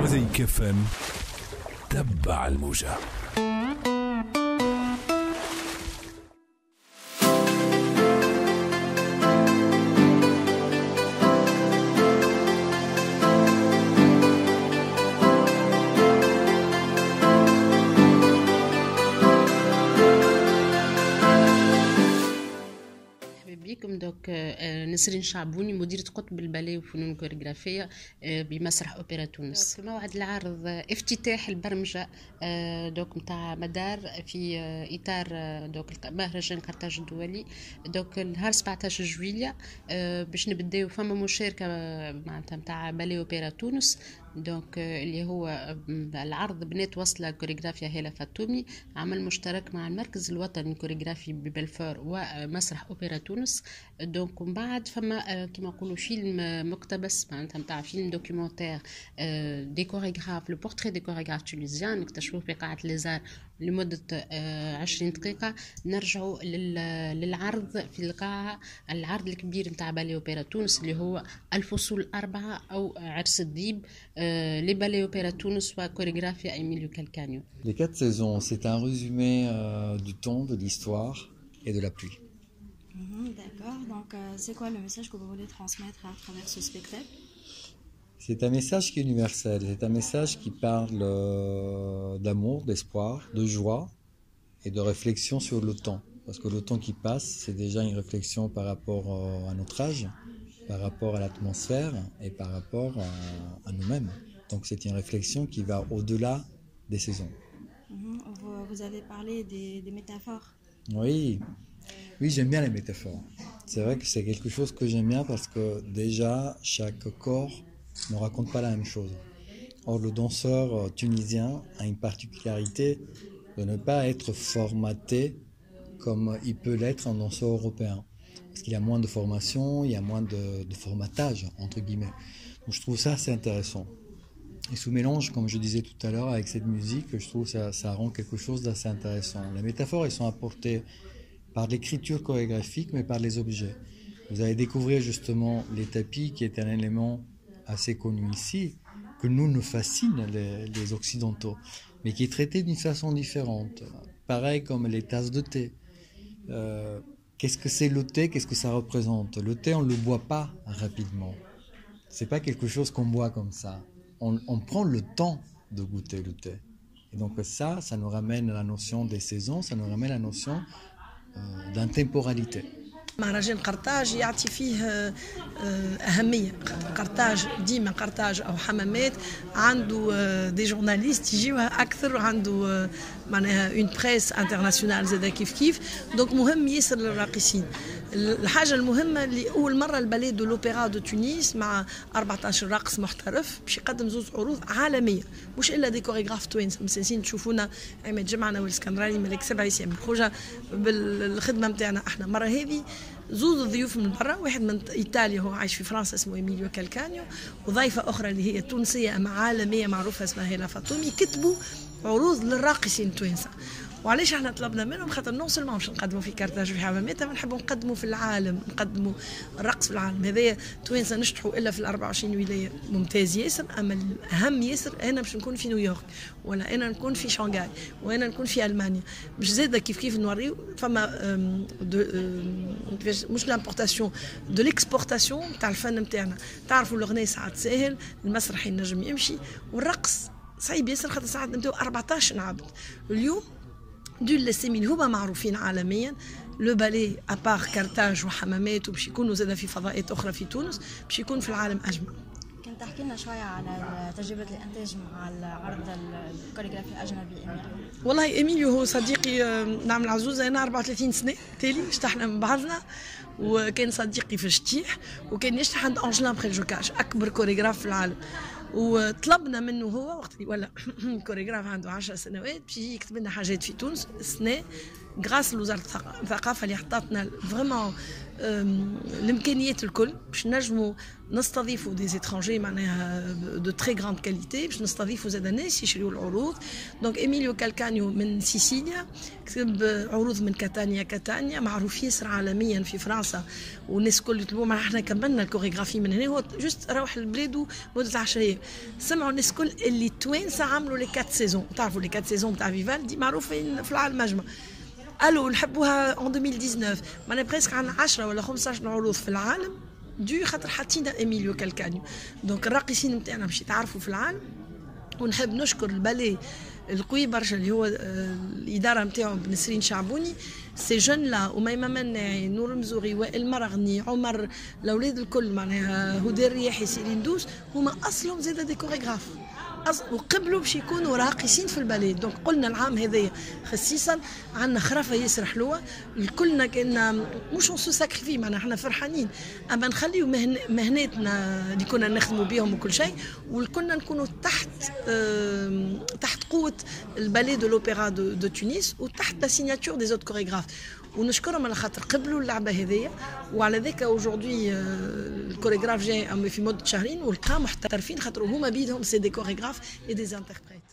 مزيك فم تبع الموجة. دوك نسرين شعبوني مديرة قطب الباليه وفنون الكوريغرافية بمسرح أوبرا تونس. موعد العرض افتتاح البرمجة دوك متاع مدار في إطار دوك مهرجان قرطاج الدولي دوك نهار 17 جويلية باش نبداو فما مشاركة معناتها متاع باليه أوبرا تونس دونك اللي هو العرض بنات وصلة كوريغرافيا هالة فاتومي، عمل مشترك مع المركز الوطني الكوريغرافي ببلفور ومسرح أوبرا تونس. دونك من بعد فما كما نقولوا فيلم مقتبس معناتها نتاع فيلم دوكيومونتير دي كوريغراف لو بورتري دي كوريغراف تونيزيان نكتشفوه في قاعة ليزار لمدة 20 دقيقة. نرجعوا للعرض في القاعة، العرض الكبير نتاع باليه أوبرا تونس اللي هو الفصول 4 أو عرس الديب les ballets opéra Tunis ou chorégraphie à Emilio Calcagno. Les 4 saisons, c'est un résumé du temps, de l'histoire et de la pluie. D'accord, donc c'est quoi le message que vous voulez transmettre à travers ce spectacle? C'est un message qui est universel, c'est un message qui parle d'amour, d'espoir, de joie et de réflexion sur le temps. Parce que le temps qui passe, c'est déjà une réflexion par rapport à notre âge, par rapport à l'atmosphère et par rapport à nous-mêmes. Donc c'est une réflexion qui va au-delà des saisons. Vous avez parlé des métaphores. Oui, j'aime bien les métaphores. C'est vrai que c'est quelque chose que j'aime bien parce que déjà chaque corps ne raconte pas la même chose. Or le danseur tunisien a une particularité de ne pas être formaté comme il peut l'être un danseur européen. Parce qu'il y a moins de formation, il y a moins de formatage, entre guillemets. Donc je trouve ça assez intéressant. Et ce mélange, comme je disais tout à l'heure, avec cette musique, je trouve que ça rend quelque chose d'assez intéressant. Les métaphores, elles sont apportées par l'écriture chorégraphique, mais par les objets. Vous allez découvrir justement les tapis, qui est un élément assez connu ici, que nous fascinent, les Occidentaux, mais qui est traité d'une façon différente. Pareil comme les tasses de thé. Qu'est-ce que c'est le thé? Qu'est-ce que ça représente? Le thé, on ne le boit pas rapidement. C'est pas quelque chose qu'on boit comme ça. On prend le temps de goûter le thé. Et donc ça nous ramène à la notion des saisons, ça nous ramène à la notion d'intemporalité. مهرجان قرطاج يعطي فيه أهمية. قرطاج ديما قرطاج أو حمامات عنده دي جورناليست يجيوها أكثر وعنده معناها اون بريس انترناسيونال زادا كيف دونك مهم ياسر للراقصين. الحاجة المهمة اللي أول مرة الباليه دو لوبيرا دو تونس مع 14 راقص محترف باش يقدم زوج عروض عالمية مش إلا دي كوريغراف توانسة مسلسين تشوفونا عماد جمعنا والاسكندراني ملك 7 أيام الخوجة بالخدمة نتاعنا احنا. مرة هذه زوز ضيوف من برا، واحد من ايطاليا هو عايش في فرنسا اسمه ايميليو كالكانيو، وضيفه اخرى اللي هي تونسيه اما عالميه معروفه اسمها هالة فاطمي، كتبوا عروض للراقصين التوانسه. وعلاش احنا طلبنا منهم؟ خاطر نون سولمون باش نقدموا في كرتاج وفي حمامات، نحبوا نقدموا في العالم، نقدموا الرقص في العالم. هذايا توانسه نجحوا الا في ال 24 ولايه ممتاز ياسر، اما الاهم ياسر انا باش نكون في نيويورك، ولا انا نكون في شنغهاي، وانا نكون في المانيا، باش زاده كيف نوريو فما مش لامبورتاسيون دو ليكسبورتاسيون تاع الفن نتاعنا. تعرفوا الاغنيه ساعات ساهل، المسرح ينجم يمشي، والرقص صعيب ياسر خاطر ساعات نبداو 14 عبد. اليوم دول السيمين هما معروفين عالميا. لو بالي ابار كرتاج وحمامات وباش يكونوا زاده في فضاءات اخرى في تونس، باش يكون في العالم اجمع. كنت تحكي لنا شويه على تجربه الانتاج مع العرض الكوريغرافي الاجنبي ايميليو. والله ايميليو هو صديقي، نعم العزوزه انا 34 سنه تالي اشتحنا من بعضنا، وكان صديقي في الشتيح، وكان يشتح عند انجلان بريجوكاج اكبر كوريغراف في العالم. وطلبنا منه هو وقت اللي ولا كوريغراف عنده 10 سنوات باش يجي يكتب لنا حاجات في تونس السنه غراس لوزارة الثقافة اللي عطاتنا فريمون الامكانيات الكل باش نجموا نستضيفوا دي زيترونجي معناها دو تري غراند كاليتي، باش نستضيفوا زاد ناس يشريوا العروض. دونك ايميليو كالكانيو من سيسيليا كتب عروض من كاتانيا معروف ياسر عالميا في فرنسا، والناس الكل يطلبوا معنا. احنا كملنا الكوريغرافي من هنا، هو جوست روح لبلادو مده 10 ايام. سمعوا الناس الكل اللي توانسه عملوا لي 4 سيزون، تعرفوا لي 4 سيزون تاع فيفالدي معروفين في العالم اجمع. الو نحبوها ان 2019 معنا بريسك عن 10 ولا 15 عروض في العالم دو خاطر حاطين ايميليو كالكانيو. دونك الراقصين نتاعنا باش يتعرفوا في العالم. ونحب نشكر الباليه القوي برشا اللي هو الاداره نتاعو بنسرين شعبوني، سي جون لا وميمه مناعي، نور مزوري، وائل مرغني، عمر، الاولاد الكل معناها هدى الرياحي، سيرين دوس، هما اصلهم زاده دي كوريغراف وقبلوا باش يكونوا راقصين في الباليه. دونك قلنا العام هذايا خصيصا عندنا خرافه ياسر حلوه، الكلنا كنا مش نسو ساكريفي معناها احنا فرحانين، اما نخليو مهناتنا اللي كنا نخدموا بهم وكل شيء، وكنا نكونوا تحت قوه الباليه دو لوبيرا دو تونس وتحت لا سيناتور دي زوت كوريغراف. ونشكرهم على خاطر قبلوا اللعبه هذيا. وعلى ذاك اوجوردي الكوريغراف جاي في مده شهرين ولقى محترفين خاطر هما بيدهم سي دي كوريغراف اي دي انتربريت.